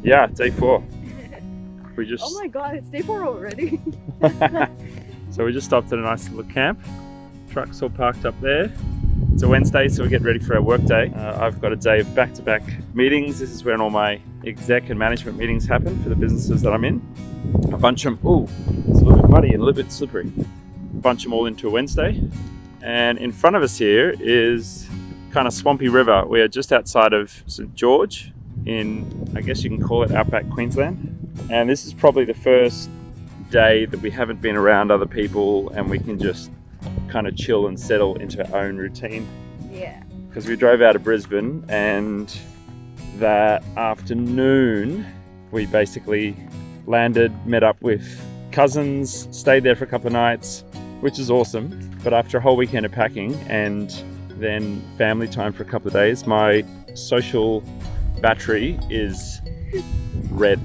Yeah, day 4. We just Oh my god, it's day 4 already. So we just stopped at a nice little camp. Truck's all parked up there. It's a Wednesday, so we get ready for our work day. I've got a day of back-to-back meetings. This is when all my exec and management meetings happen for the businesses that I'm in. A bunch of them, it's a little bit muddy and a little bit slippery. Bunch them all into a Wednesday. And in front of us here is kind of swampy river. We are just outside of St. George in, I guess you can call it outback Queensland. And this is probably the first day that we haven't been around other people and we can just kind of chill and settle into our own routine. Yeah. Because we drove out of Brisbane and that afternoon we basically landed, met up with cousins, stayed there for a couple of nights, which is awesome. But after a whole weekend of packing and then family time for a couple of days, my social battery is red.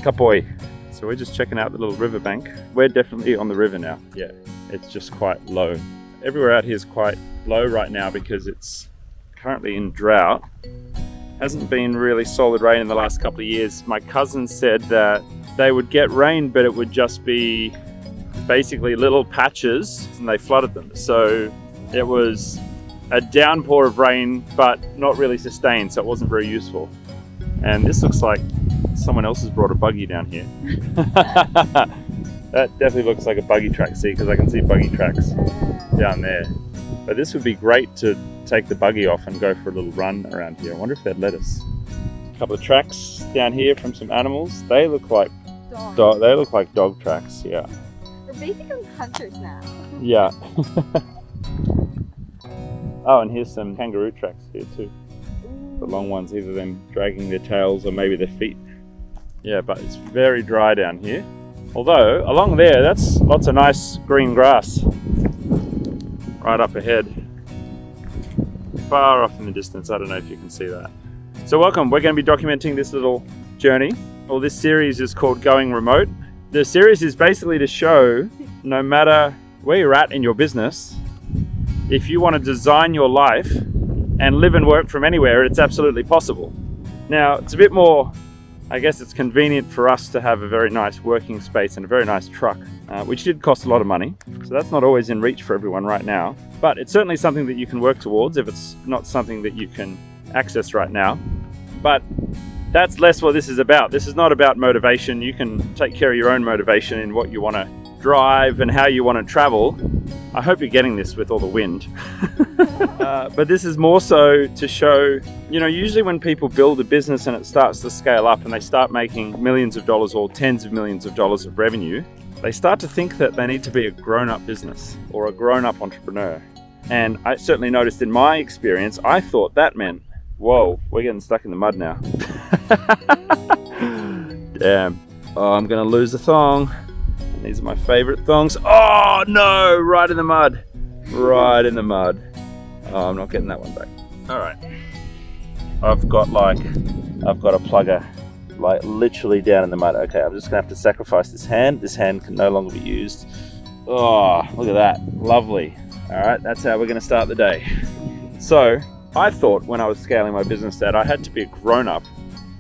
Kapoi. So we're just checking out the little riverbank. We're definitely on the river now. Yeah, it's just quite low. Everywhere out here is quite low right now because it's currently in drought. Hasn't been really solid rain in the last couple of years. My cousin said that they would get rain, but it would just be basically little patches and they flooded them. So it was a downpour of rain, but not really sustained, so it wasn't very useful. And this looks like someone else has brought a buggy down here. That definitely looks like a buggy track, see, because I can see buggy tracks down there. But this would be great to take the buggy off and go for a little run around here. I wonder if they'd let us. A couple of tracks down here from some animals. They look like dog tracks, yeah. We're basically hunters now. Yeah. Oh, and here's some kangaroo tracks here too. The long ones, either them dragging their tails or maybe their feet. Yeah, but it's very dry down here. Although, along there, that's lots of nice green grass. Right up ahead. Far off in the distance, I don't know if you can see that. So welcome, we're going to be documenting this little journey. Well, this series is called Going Remote. The series is basically to show, no matter where you're at in your business, if you want to design your life and live and work from anywhere, it's absolutely possible. Now, it's a bit more, I guess it's convenient for us to have a very nice working space and a very nice truck, which did cost a lot of money. So that's not always in reach for everyone right now, but it's certainly something that you can work towards if it's not something that you can access right now. But that's less what this is about. This is not about motivation. You can take care of your own motivation in what you want to drive and how you want to travel. I hope you're getting this with all the wind. But this is more so to show, usually when people build a business and it starts to scale up and they start making millions of dollars or tens of millions of dollars of revenue, they start to think that they need to be a grown-up business or a grown-up entrepreneur. And I certainly noticed in my experience, I thought that meant, whoa, we're getting stuck in the mud now. Damn. Oh, I'm going to lose the thong. These are my favorite thongs. Oh no, right in the mud. Right in the mud. Oh, I'm not getting that one back. All right. I've got a plugger literally down in the mud. Okay, I'm just gonna have to sacrifice this hand. This hand can no longer be used. Oh, look at that. Lovely. All right, that's how we're gonna start the day. So I thought when I was scaling my business that I had to be a grown-up,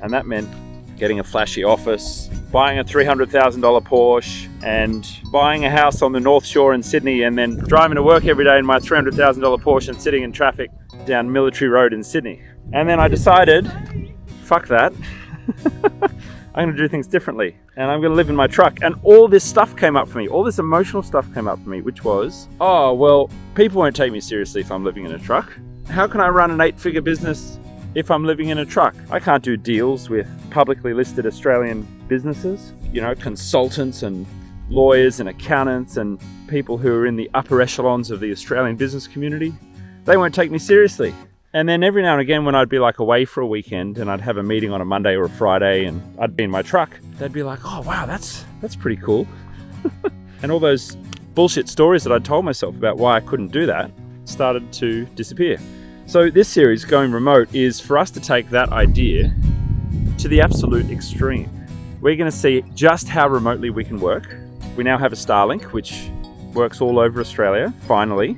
and that meant getting a flashy office, buying a $300,000 Porsche, and buying a house on the North Shore in Sydney, and then driving to work every day in my $300,000 Porsche and sitting in traffic down Military Road in Sydney. And then I decided, fuck that. I'm going to do things differently, and I'm going to live in my truck. And all this stuff came up for me. All this emotional stuff came up for me, which was, oh, well, people won't take me seriously if I'm living in a truck. How can I run an 8-figure business if I'm living in a truck? I can't do deals with publicly listed Australian businesses, consultants and lawyers and accountants and people who are in the upper echelons of the Australian business community. They won't take me seriously. And then every now and again when I'd be away for a weekend and I'd have a meeting on a Monday or a Friday and I'd be in my truck, they'd be like, oh wow, that's pretty cool. And all those bullshit stories that I'd told myself about why I couldn't do that started to disappear. So this series, Going Remote, is for us to take that idea to the absolute extreme. We're going to see just how remotely we can work. We now have a Starlink, which works all over Australia, finally,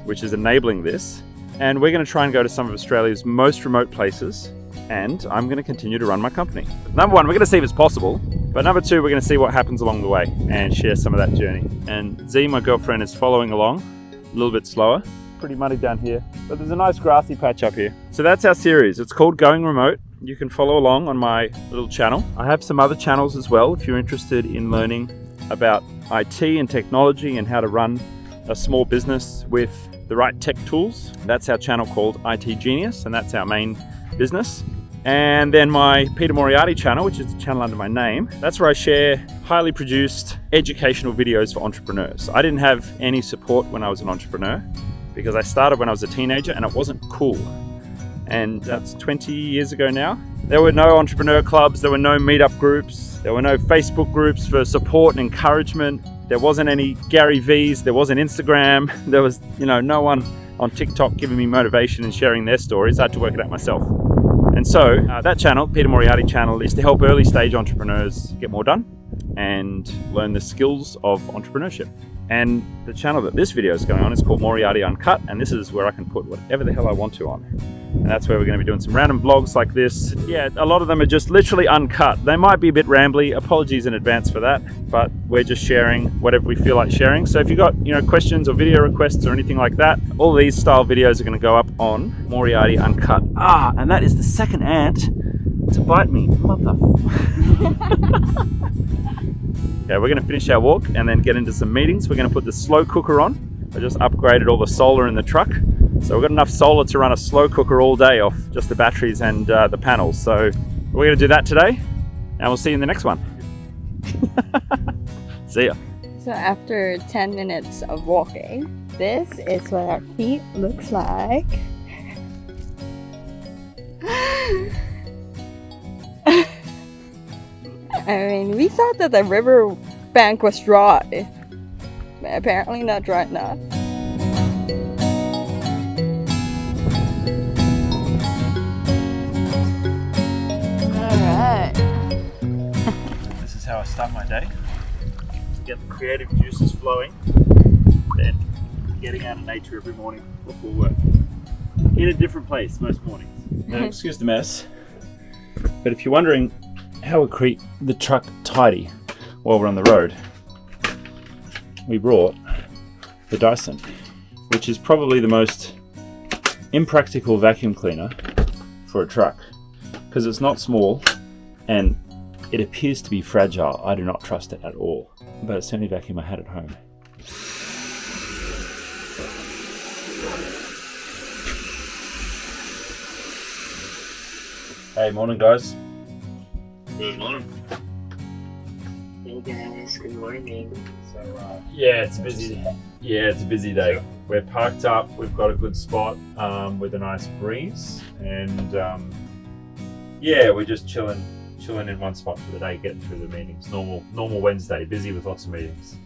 which is enabling this. And we're going to try and go to some of Australia's most remote places, and I'm going to continue to run my company. Number one, we're going to see if it's possible, but number two, we're going to see what happens along the way and share some of that journey. And Z, my girlfriend, is following along a little bit slower. Pretty muddy down here, but there's a nice grassy patch up here. So that's our series. It's called Going Remote. You can follow along on my little channel. I have some other channels as well if you're interested in learning about IT and technology and how to run a small business with the right tech tools. That's our channel called IT Genius, and that's our main business. And then my Peter Moriarty channel, which is the channel under my name, that's where I share highly produced educational videos for entrepreneurs. I didn't have any support when I was an entrepreneur because I started when I was a teenager and it wasn't cool. And that's 20 years ago now. There were no entrepreneur clubs, there were no meetup groups, there were no Facebook groups for support and encouragement. There wasn't any Gary V's, there wasn't Instagram, there was no one on TikTok giving me motivation and sharing their stories. I had to work it out myself. And so that channel, Peter Moriarty channel, is to help early stage entrepreneurs get more done and learn the skills of entrepreneurship. And the channel that this video is going on is called Moriarty Uncut, and this is where I can put whatever the hell I want to on. And that's where we're going to be doing some random vlogs like this. Yeah, a lot of them are just literally uncut. They might be a bit rambly, apologies in advance for that, but we're just sharing whatever we feel like sharing. So if you've got questions or video requests or anything like that, all these style videos are going to go up on Moriarty Uncut. Ah, and that is the second ant to bite me. Mother. Okay, we're going to finish our walk and then get into some meetings. We're going to put the slow cooker on. I just upgraded all the solar in the truck. So we've got enough solar to run a slow cooker all day off just the batteries and the panels. So we're going to do that today, and we'll see you in the next one. See ya. So after 10 minutes of walking, this is what our feet looks like. I mean, we thought that the river bank was dry, but apparently not dry enough. Alright. This is how I start my day. To get the creative juices flowing, then getting out of nature every morning before work. In a different place most mornings. Now, excuse the mess, but if you're wondering how we keep the truck tidy while we're on the road, we brought the Dyson, which is probably the most impractical vacuum cleaner for a truck because it's not small and it appears to be fragile. I do not trust it at all, but it's the only vacuum I had at home. Hey, morning guys. Good morning. Hey guys, good morning. So, yeah, it's a busy day. We're parked up. We've got a good spot with a nice breeze, and yeah, we're just chilling in one spot for the day, getting through the meetings. Normal Wednesday, busy with lots of meetings.